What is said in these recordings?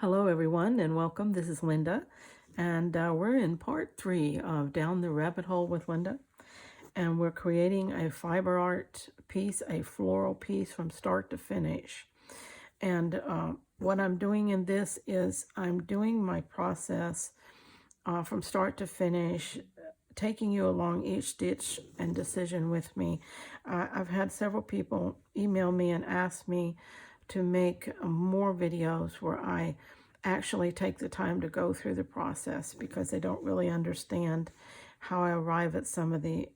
Hello everyone and welcome. This is Lynda and we're in part 3 of Down the Rabbit Hole with Lynda, and we're creating a fiber art piece, a floral piece from start to finish. And what I'm doing in this is I'm doing my process from start to finish, taking you along each stitch and decision with me. I've had several people email me and ask me to make more videos where I actually take the time to go through the process because they don't really understand how I arrive at some of the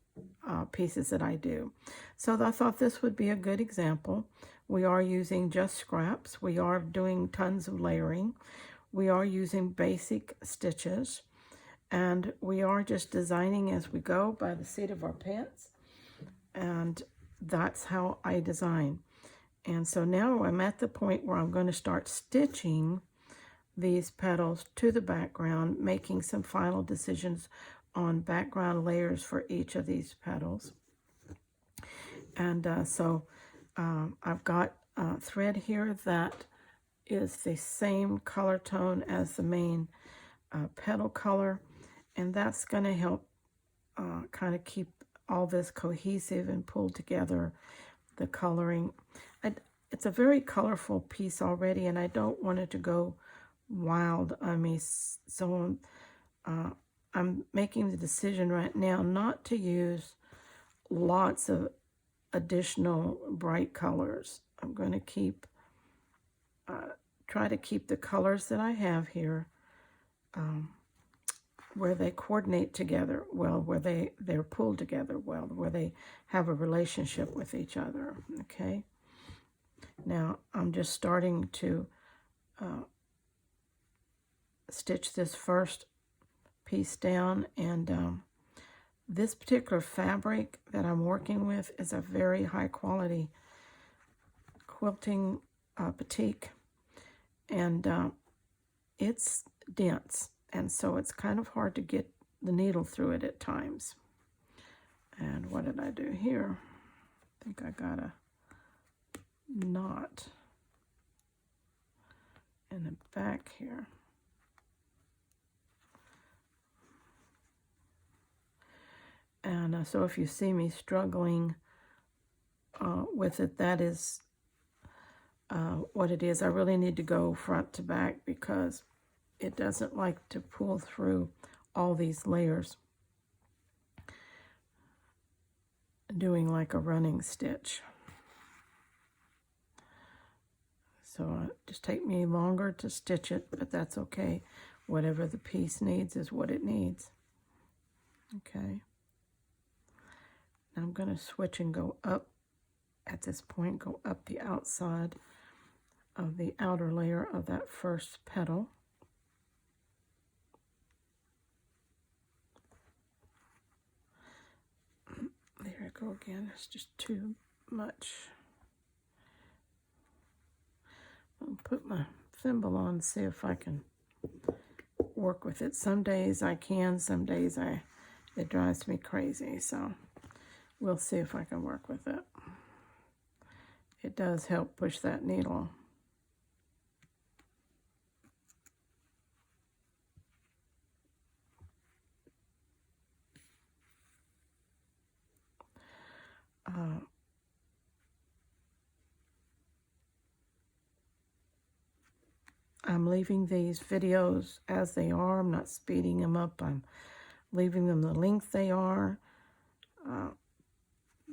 pieces that I do. So I thought this would be a good example. We are using just scraps. We are doing tons of layering. We are using basic stitches. And we are just designing as we go by the seat of our pants. And that's how I design. And so now I'm at the point where I'm going to start stitching these petals to the background, making some final decisions on background layers for each of these petals. And I've got thread here that is the same color tone as the main petal color, and that's going to help kind of keep all this cohesive and pulled together, the coloring. It's a very colorful piece already, and I don't want it to go wild on me. So I'm making the decision right now not to use lots of additional bright colors. I'm going to keep try to keep the colors that I have here where they coordinate together well, where they're pulled together well, where they have a relationship with each other. Okay, now I'm just starting to stitch this first piece down, and this particular fabric that I'm working with is a very high quality quilting batik, and it's dense, and so it's kind of hard to get the needle through it at times. And what did I do here? I think I got a knot in the back here. And so if you see me struggling with it, that is what it is. I really need to go front to back because it doesn't like to pull through all these layers, doing like a running stitch. So it just take me longer to stitch it, but that's okay. Whatever the piece needs is what it needs. Okay. Now I'm going to switch and go up at this point, go up the outside of the outer layer of that first petal. There I go again. It's just too much. I'll put my thimble on and see if I can work with it. Some days I can, some days it drives me crazy. So we'll see if I can work with it. It does help push that needle. I'm leaving these videos as they are. I'm not speeding them up. I'm leaving them the length they are.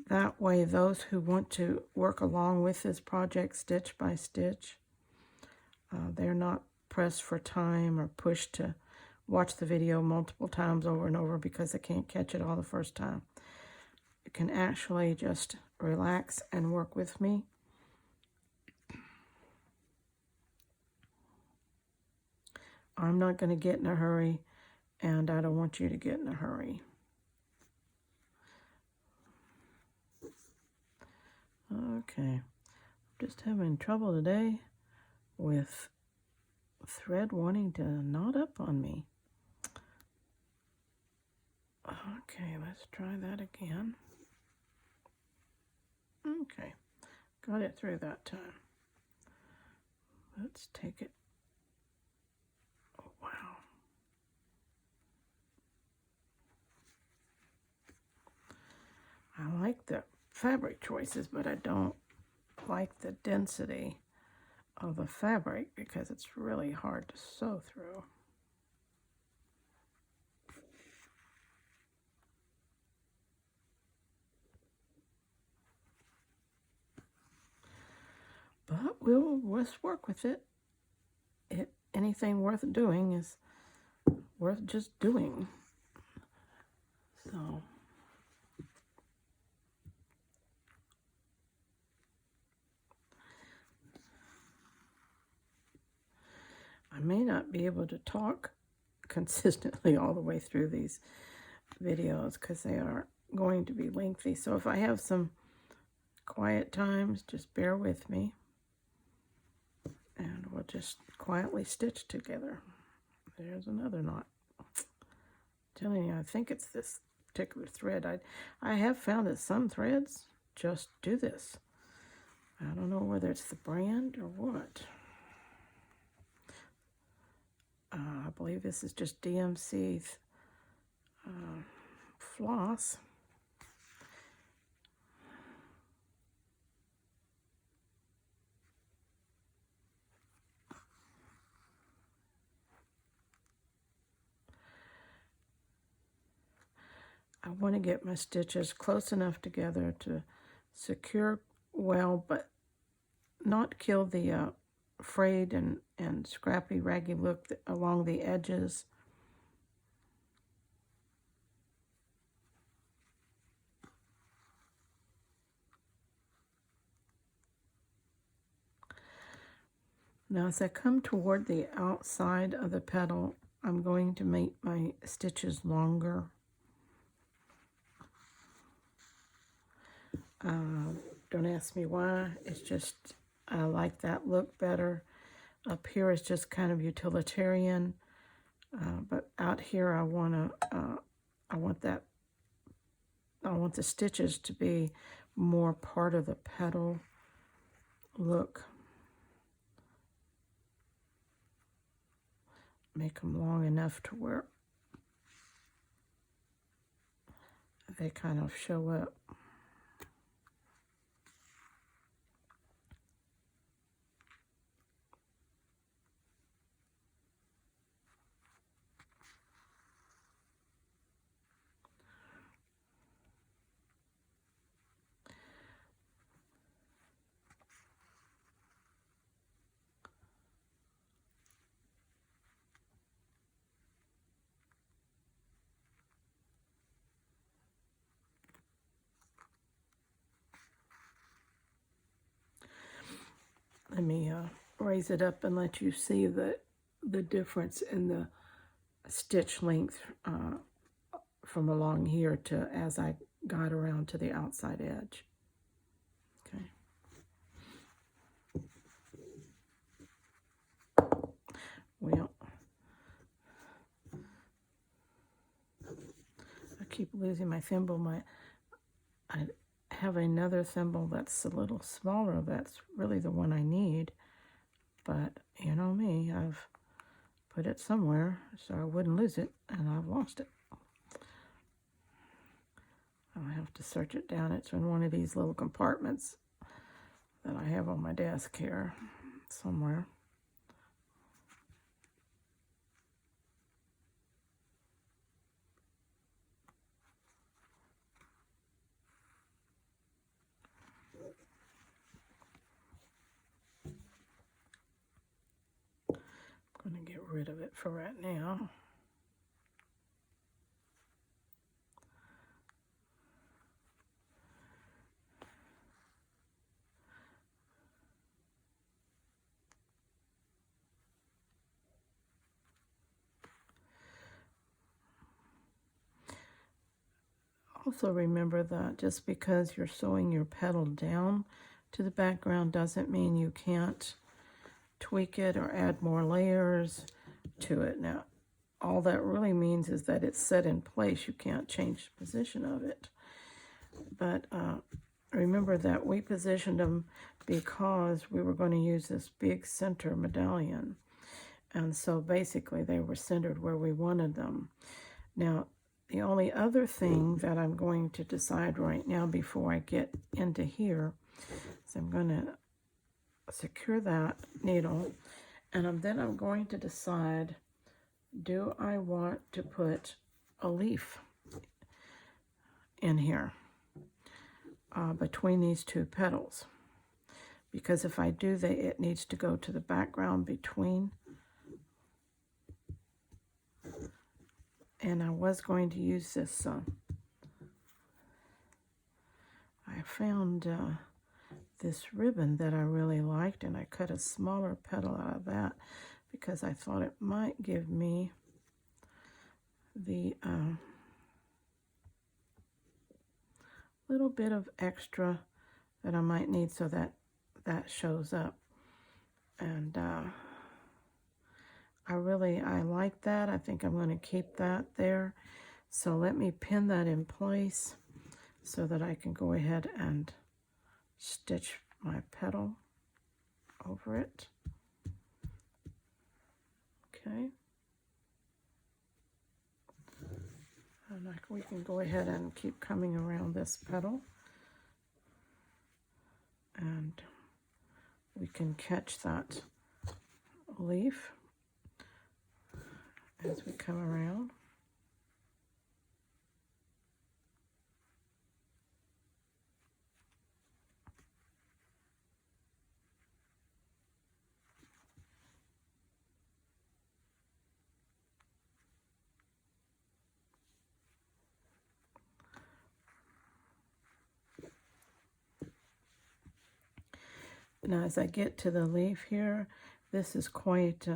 That way, those who want to work along with this project stitch by stitch, they're not pressed for time or pushed to watch the video multiple times over and over because they can't catch it all the first time. You can actually just relax and work with me. I'm not going to get in a hurry, and I don't want you to get in a hurry. Okay, just having trouble today with thread wanting to knot up on me. Okay, let's try that again. Okay, got it through that time. Let's take it I like the fabric choices, but I don't like the density of the fabric because it's really hard to sew through. But let's work with it. Anything worth doing is worth just doing. So I may not be able to talk consistently all the way through these videos because they are going to be lengthy. So if I have some quiet times, just bear with me. And we'll just quietly stitch together. There's another knot. I'm telling you, I think it's this particular thread. I have found that some threads just do this. I don't know whether it's the brand or what. I believe this is just DMC floss. I want to get my stitches close enough together to secure well, but not kill the frayed and scrappy, raggy look along the edges. Now as I come toward the outside of the petal, I'm going to make my stitches longer. Don't ask me why, it's just I like that look better. Up here is just kind of utilitarian, but out here I want the stitches to be more part of the petal look. Make them long enough to where they kind of show up. Let me raise it up and let you see the difference in the stitch length from along here to as I got around to the outside edge. Okay. Well, I keep losing my thimble. I have another thimble that's a little smaller. That's really the one I need. But you know me, I've put it somewhere so I wouldn't lose it, and I've lost it. I'll have to search it down. It's in one of these little compartments that I have on my desk here somewhere. I'm going to get rid of it for right now. Also remember that just because you're sewing your petal down to the background doesn't mean you can't tweak it or add more layers to it. Now, all that really means is that it's set in place. You can't change the position of it. But remember that we positioned them because we were going to use this big center medallion. And so basically they were centered where we wanted them. Now, The only other thing that I'm going to decide right now before I get into here is I'm going to secure that needle, and then I'm going to decide, do I want to put a leaf in here between these two petals? Because if I do, it needs to go to the background between. And I was going to use this. I found this ribbon that I really liked, and I cut a smaller petal out of that because I thought it might give me the little bit of extra that I might need so that that shows up. And I like that. I think I'm going to keep that there. So let me pin that in place so that I can go ahead and stitch my petal over it. Okay. And we can go ahead and keep coming around this petal. And we can catch that leaf as we come around. Now as I get to the leaf here, this is quite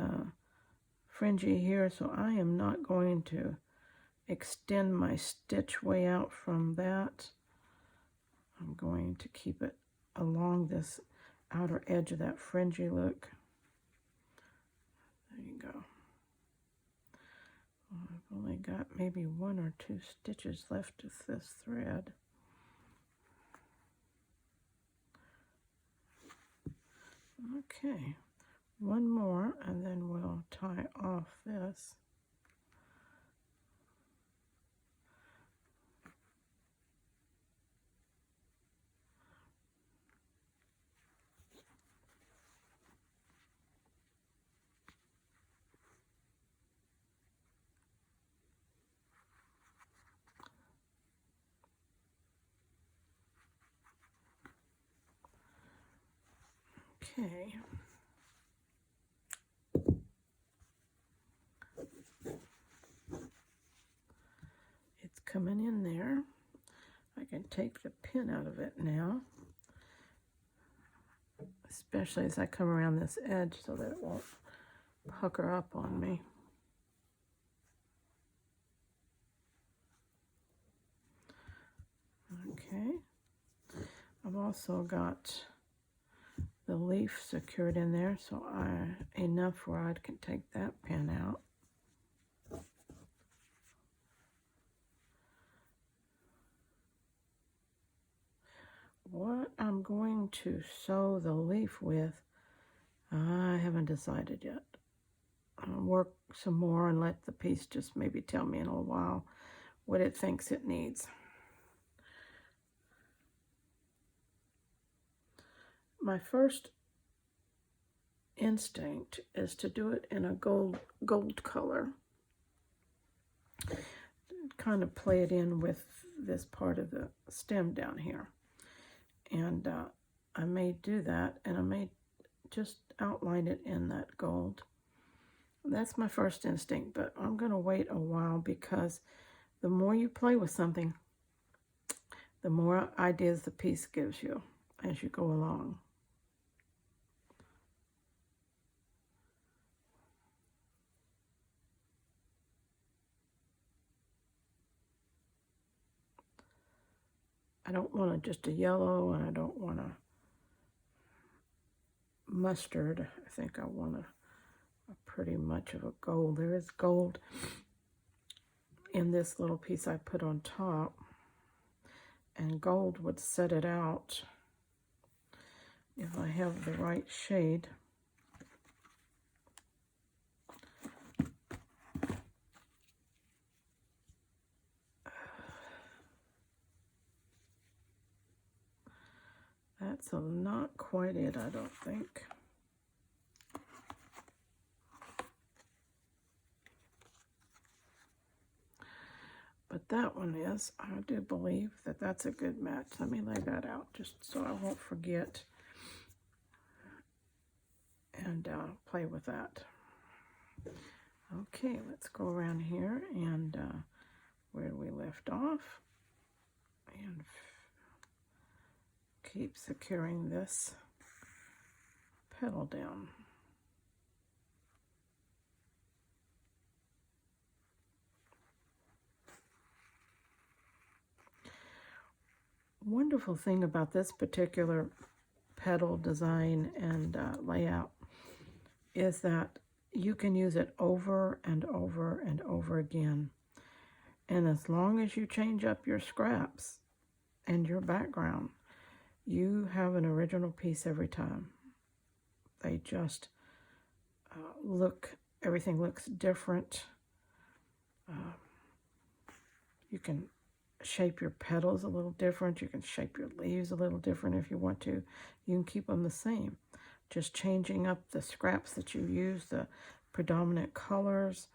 fringy here, so I am not going to extend my stitch way out from that. I'm going to keep it along this outer edge of that fringy look. There you go. Well, I've only got maybe 1 or 2 stitches left of this thread. Okay, 1 more, and then we'll tie off this. Okay. It's coming in there. I can take the pin out of it now, especially as I come around this edge so that it won't pucker up on me. Okay. I've also got the leaf secured in there, so enough where I can take that pin out. What I'm going to sew the leaf with, I haven't decided yet. I'll work some more and let the piece just maybe tell me in a while what it thinks it needs. My first instinct is to do it in a gold color. Kind of play it in with this part of the stem down here. And I may do that, and I may just outline it in that gold. That's my first instinct, but I'm going to wait a while because the more you play with something, the more ideas the piece gives you as you go along. I don't want just a yellow, and I don't want a mustard. I think I want a pretty much of a gold. There is gold in this little piece I put on top, and gold would set it out if I have the right shade. that's not quite it, I don't think. But that one is, I do believe that that's a good match. Let me lay that out just so I won't forget and play with that. Okay, let's go around here and where we left off and keep securing this petal down. Wonderful thing about this particular petal design and layout is that you can use it over and over and over again. And as long as you change up your scraps and your background, you have an original piece every time. They just everything looks different. You can shape your petals a little different. You can shape your leaves a little different if you want to. You can keep them the same. Just changing up the scraps that you use, the predominant colors,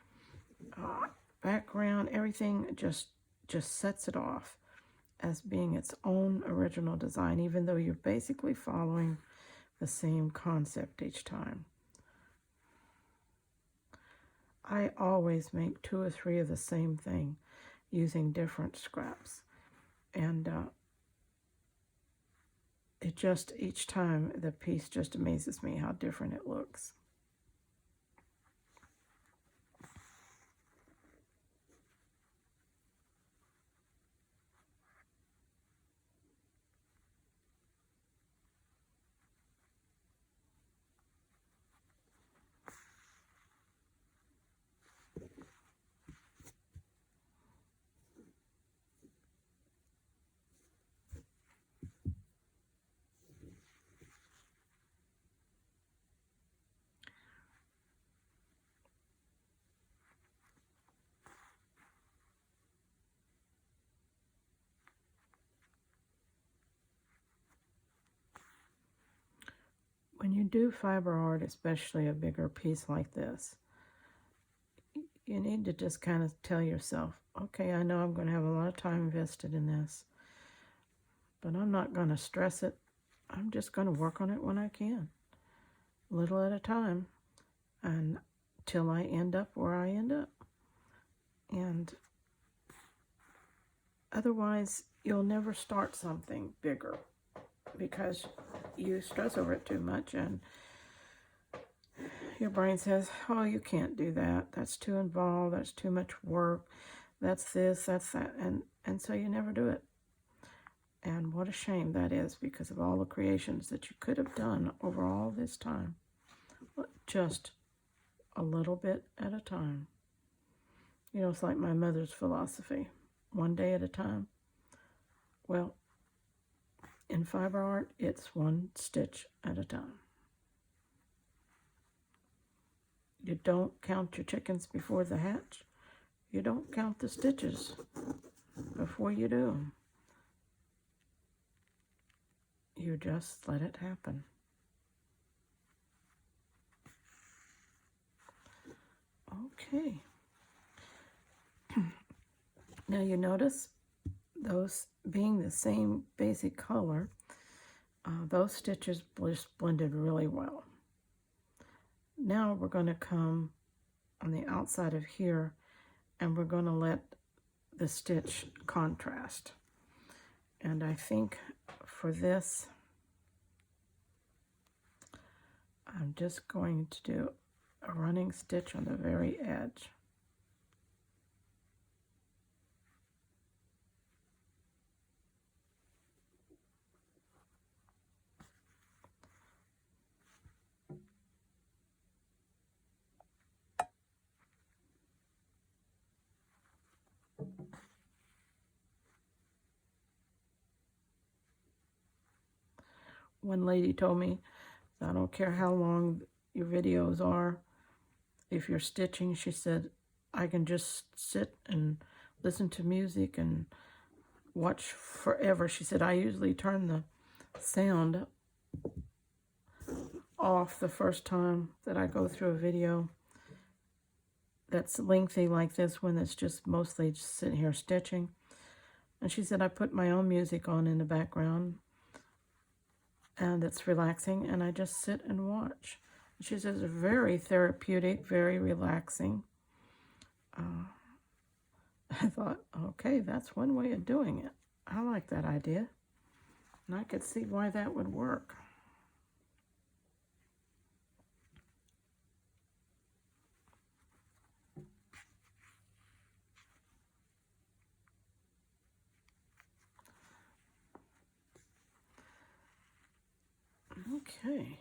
background, everything just sets it off as being its own original design, even though you're basically following the same concept each time. I always make 2 or 3 of the same thing using different scraps. And it just, each time, the piece just amazes me how different it looks. When you do fiber art, especially a bigger piece like this, you need to just kind of tell yourself, okay, I know I'm going to have a lot of time invested in this, but I'm not going to stress it. I'm just going to work on it when I can, little at a time, until I end up where I end up. And otherwise, you'll never start something bigger because you stress over it too much and your brain says, oh, you can't do that. That's too involved. That's too much work. That's this, that's that. And so you never do it. And what a shame that is because of all the creations that you could have done over all this time. Just a little bit at a time. You know, it's like my mother's philosophy. One day at a time. Well, in fiber art, it's 1 stitch at a time. You don't count your chickens before they hatch. You don't count the stitches before you do them. You just let it happen. Okay. Now you notice those being the same basic color, those stitches just blended really well. Now we're going to come on the outside of here and we're going to let the stitch contrast. And I think for this, I'm just going to do a running stitch on the very edge. One lady told me, I don't care how long your videos are, if you're stitching, she said, I can just sit and listen to music and watch forever. She said, I usually turn the sound off the first time that I go through a video that's lengthy like this one, that's just mostly just sitting here stitching. And she said I put my own music on in the background, and it's relaxing, and I just sit and watch. She says it's very therapeutic, very relaxing. I thought, okay, that's one way of doing it. I like that idea, and I could see why that would work. Okay.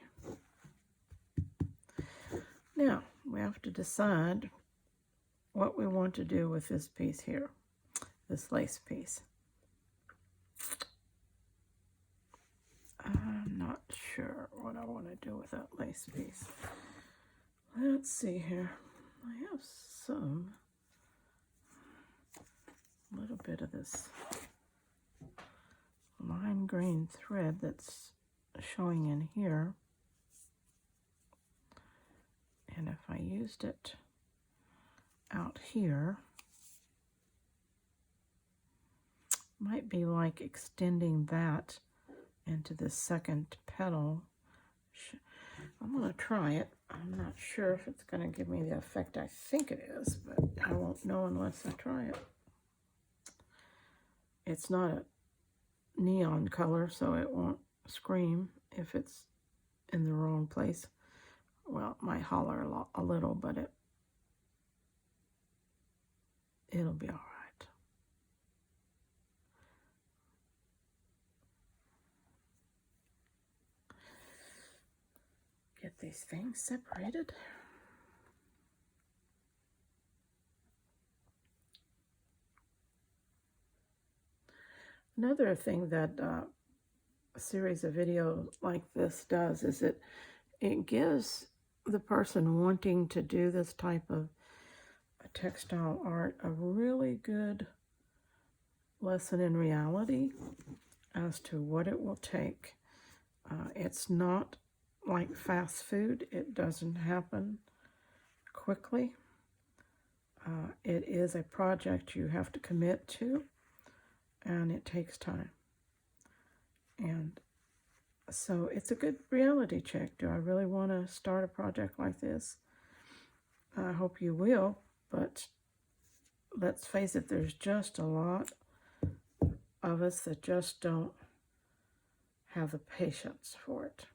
Now, we have to decide what we want to do with this piece here, this lace piece. I'm not sure what I want to do with that lace piece. Let's see here. I have some, a little bit of this lime green thread that's showing in here. And if I used it out here, might be like extending that into the second petal. I'm going to try it. I'm not sure if it's going to give me the effect I think it is, but I won't know unless I try it. It's not a neon color, so it won't scream if it's in the wrong place. Well, it might holler a little, but it'll be all right. Get these things separated. Another thing that a series of videos like this does is it gives the person wanting to do this type of textile art a really good lesson in reality as to what it will take. It's not like fast food. It doesn't happen quickly. It is a project you have to commit to, and it takes time. And so it's a good reality check. Do I really want to start a project like this? I hope you will, but let's face it, there's just a lot of us that just don't have the patience for it.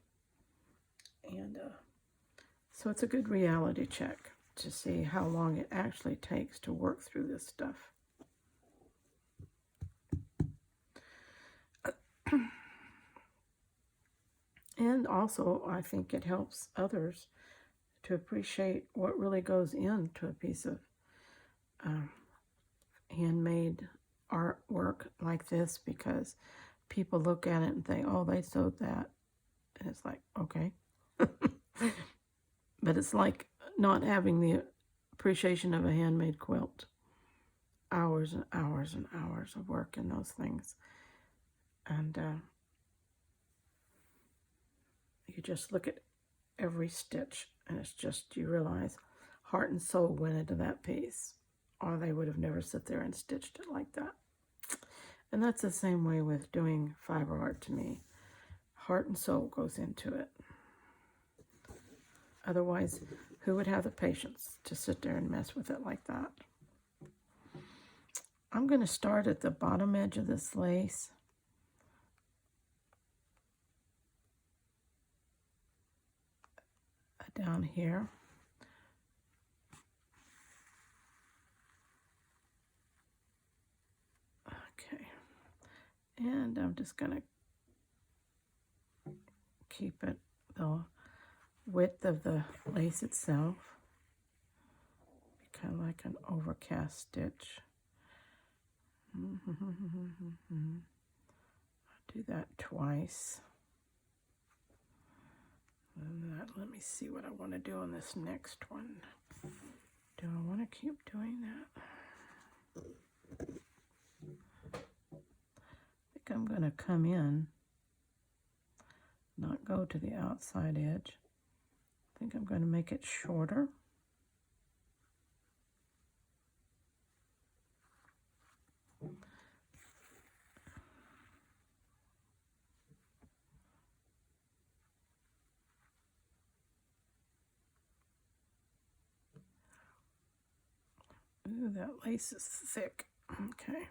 And so it's a good reality check to see how long it actually takes to work through this stuff. And also, I think it helps others to appreciate what really goes into a piece of handmade artwork like this, because people look at it and think, oh, they sewed that. And it's like, okay. But it's like not having the appreciation of a handmade quilt. Hours and hours and hours of work in those things. And you just look at every stitch, and it's just, you realize heart and soul went into that piece, or they would have never sat there and stitched it like that. And that's the same way with doing fiber art to me. Heart and soul goes into it. Otherwise, who would have the patience to sit there and mess with it like that? I'm going to start at the bottom edge of this lace. Down here. Okay. And I'm just going to keep it the width of the lace itself. Kind of like an overcast stitch. I'll do that twice. And let me see what I want to do on this next one. Do I want to keep doing that? I think I'm going to come in, not go to the outside edge. think I'm going to make it shorter. Ooh, that lace is thick. Okay.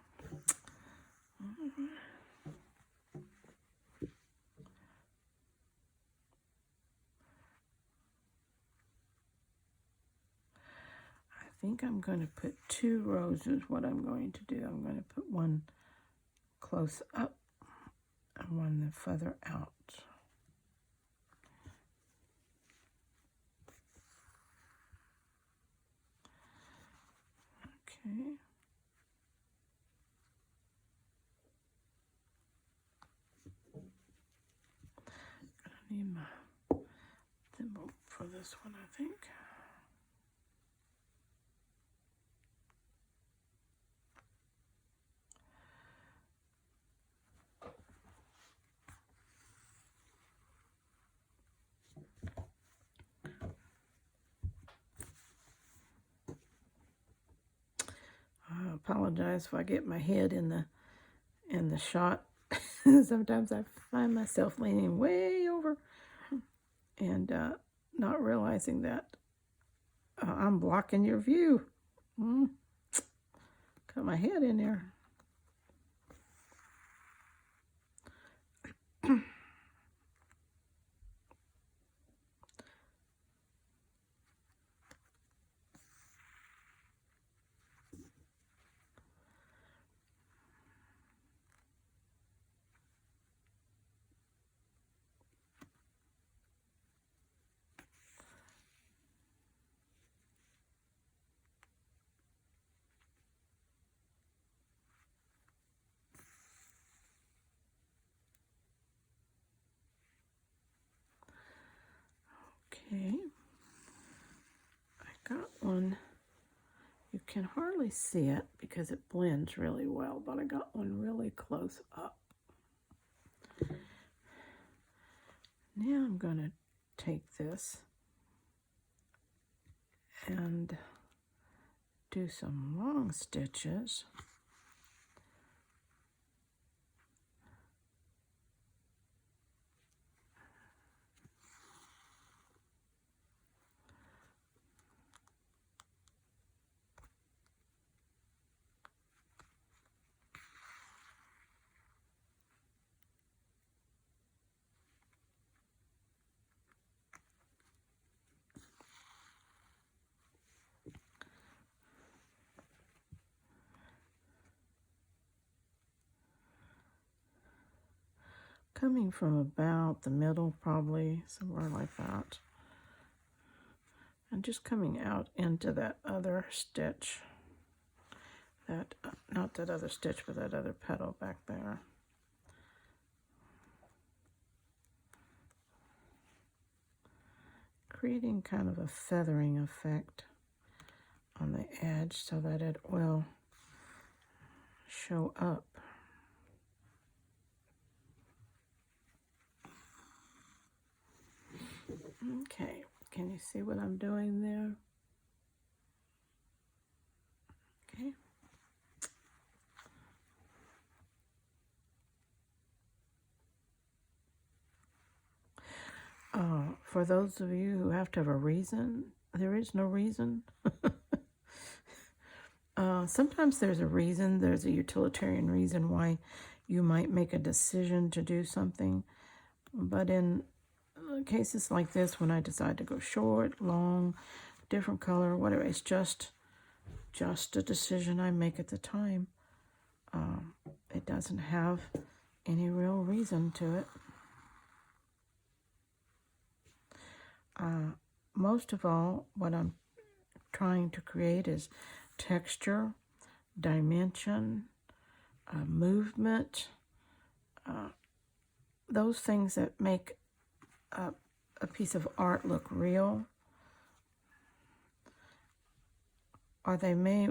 I think I'm going to put 2 rows is what I'm going to do. I'm going to put one close up and one further out. Okay. I need my thimble for this one, I think. I apologize if I get my head in the shot. Sometimes I find myself leaning way over and not realizing that I'm blocking your view. Got my head in there. Okay, I got one. You can hardly see it because it blends really well, but I got one really close up. Now I'm going to take this and do some long stitches. Coming from about the middle, probably somewhere like that. And just coming out into that other stitch. That, not that other stitch, but that other petal back there. Creating kind of a feathering effect on the edge so that it will show up. Okay, can you see what I'm doing there? Okay. For those of you who have to have a reason, there is no reason. Sometimes there's a reason, there's a utilitarian reason why you might make a decision to do something. But in cases like this, when I decide to go short, long, different color, whatever, it's just a decision I make at the time. It doesn't have any real reason to it. Most of all, what I'm trying to create is texture, dimension, movement, those things that make a piece of art look real, or they may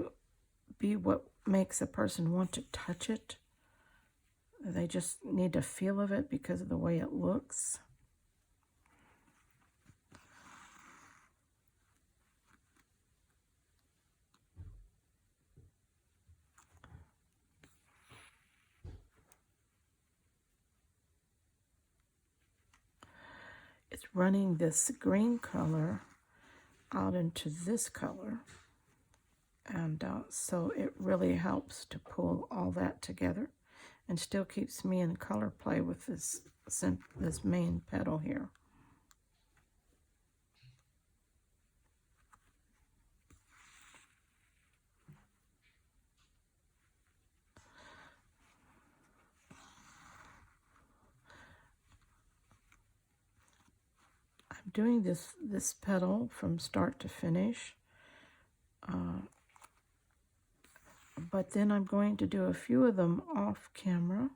be what makes a person want to touch it. They just need a feel of it because of the way it looks. running this green color out into this color. And so it really helps to pull all that together and still keeps me in color play with this main petal here. I'm doing this petal from start to finish. But then I'm going to do a few of them off camera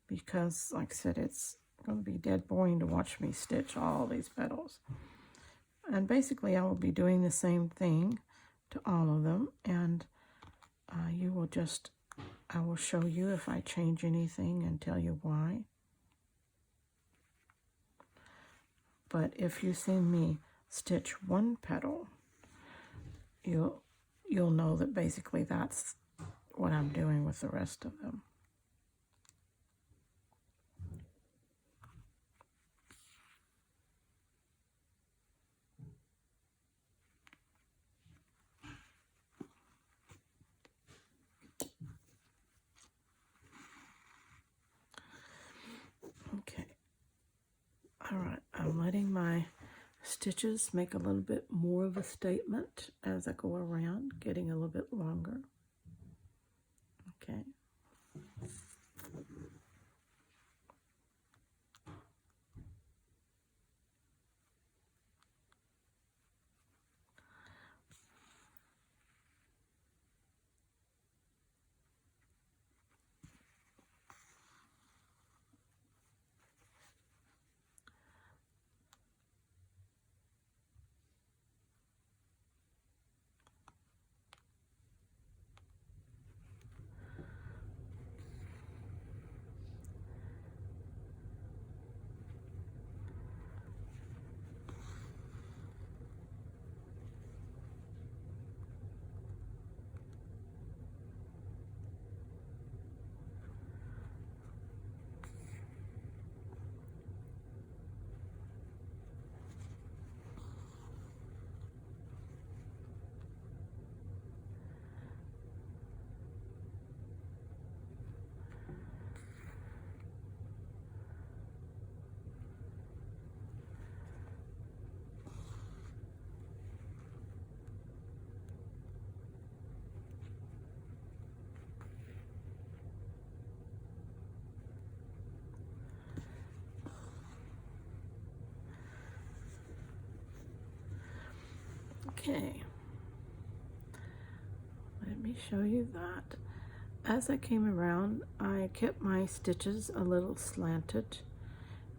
because, like I said, it's going to be dead boring to watch me stitch all these petals. And basically, I will be doing the same thing to all of them, and I will show you if I change anything and tell you why. But if you see me stitch one petal, you'll know that basically that's what I'm doing with the rest of them. Okay. All right, I'm letting my stitches make a little bit more of a statement as I go around, getting a little bit longer. Okay. Okay, let me show you that. As I came around, I kept my stitches a little slanted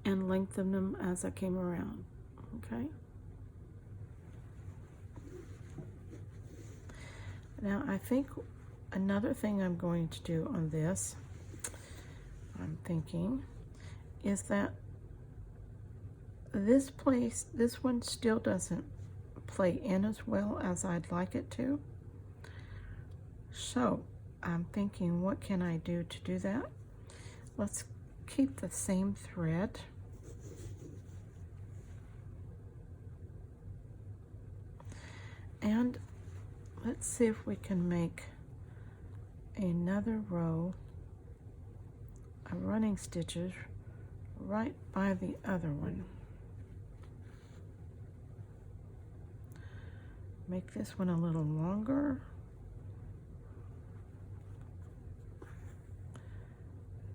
and lengthened them as I came around, okay? Now I think another thing I'm going to do on this, I'm thinking, is that this one still doesn't play in as well as I'd like it to. So I'm thinking, what can I do to do that? Let's keep the same thread. And let's see if we can make another row of running stitches right by the other one. Make this one a little longer.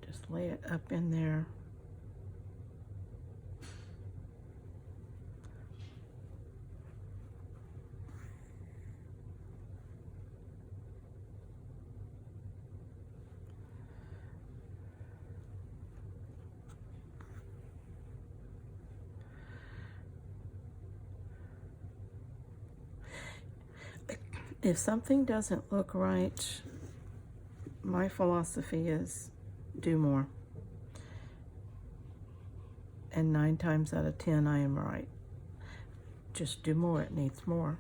Just lay it up in there. If something doesn't look right, my philosophy is do more. And 9 times out of 10, I am right. Just do more, it needs more.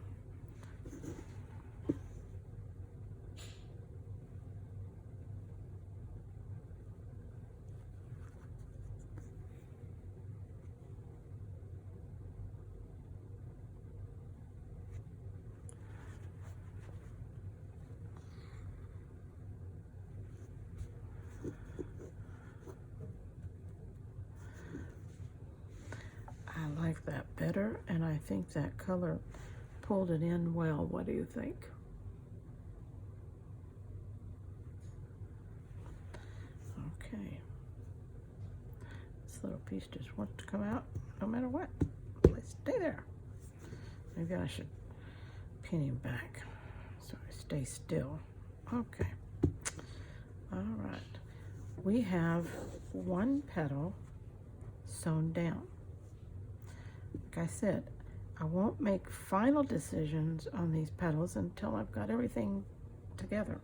I think that color pulled it in well. What do you think? Okay. This little piece just wants to come out no matter what. Let's stay there. Maybe I should pin him back so I stay still. Okay. All right. We have one petal sewn down. Like I said, I won't make final decisions on these petals until I've got everything together.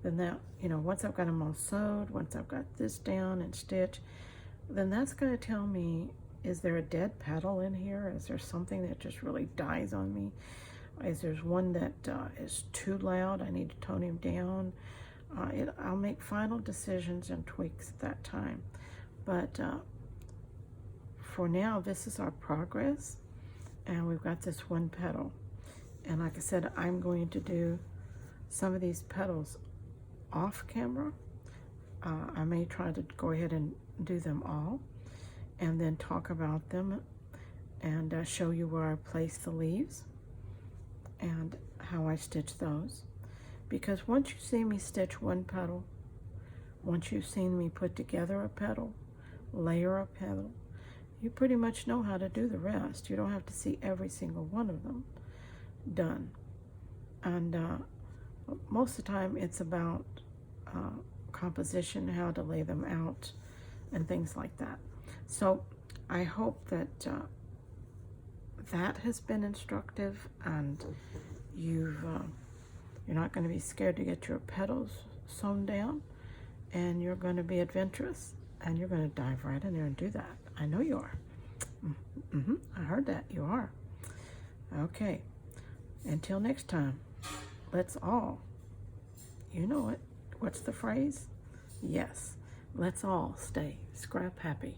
Then that, once I've got them all sewed, once I've got this down and stitched, then that's going to tell me, is there a dead petal in here? Is there something that just really dies on me? Is there one that is too loud? I need to tone him down. I'll make final decisions and tweaks at that time. But for now, this is our progress. And we've got this one petal. And like I said, I'm going to do some of these petals off camera. I may try to go ahead and do them all and then talk about them and show you where I place the leaves and how I stitch those. Because once you see me stitch one petal, once you've seen me put together a petal, layer a petal, you pretty much know how to do the rest. You don't have to see every single one of them done. And most of the time it's about composition, how to lay them out, and things like that. So I hope that that has been instructive, and you're not going to be scared to get your petals sewn down, and you're going to be adventurous, and you're going to dive right in there and do that. I know you are. I heard that. You are. Okay. Until next time, let's all, you know it. What's the phrase? Yes. Let's all stay scrap happy.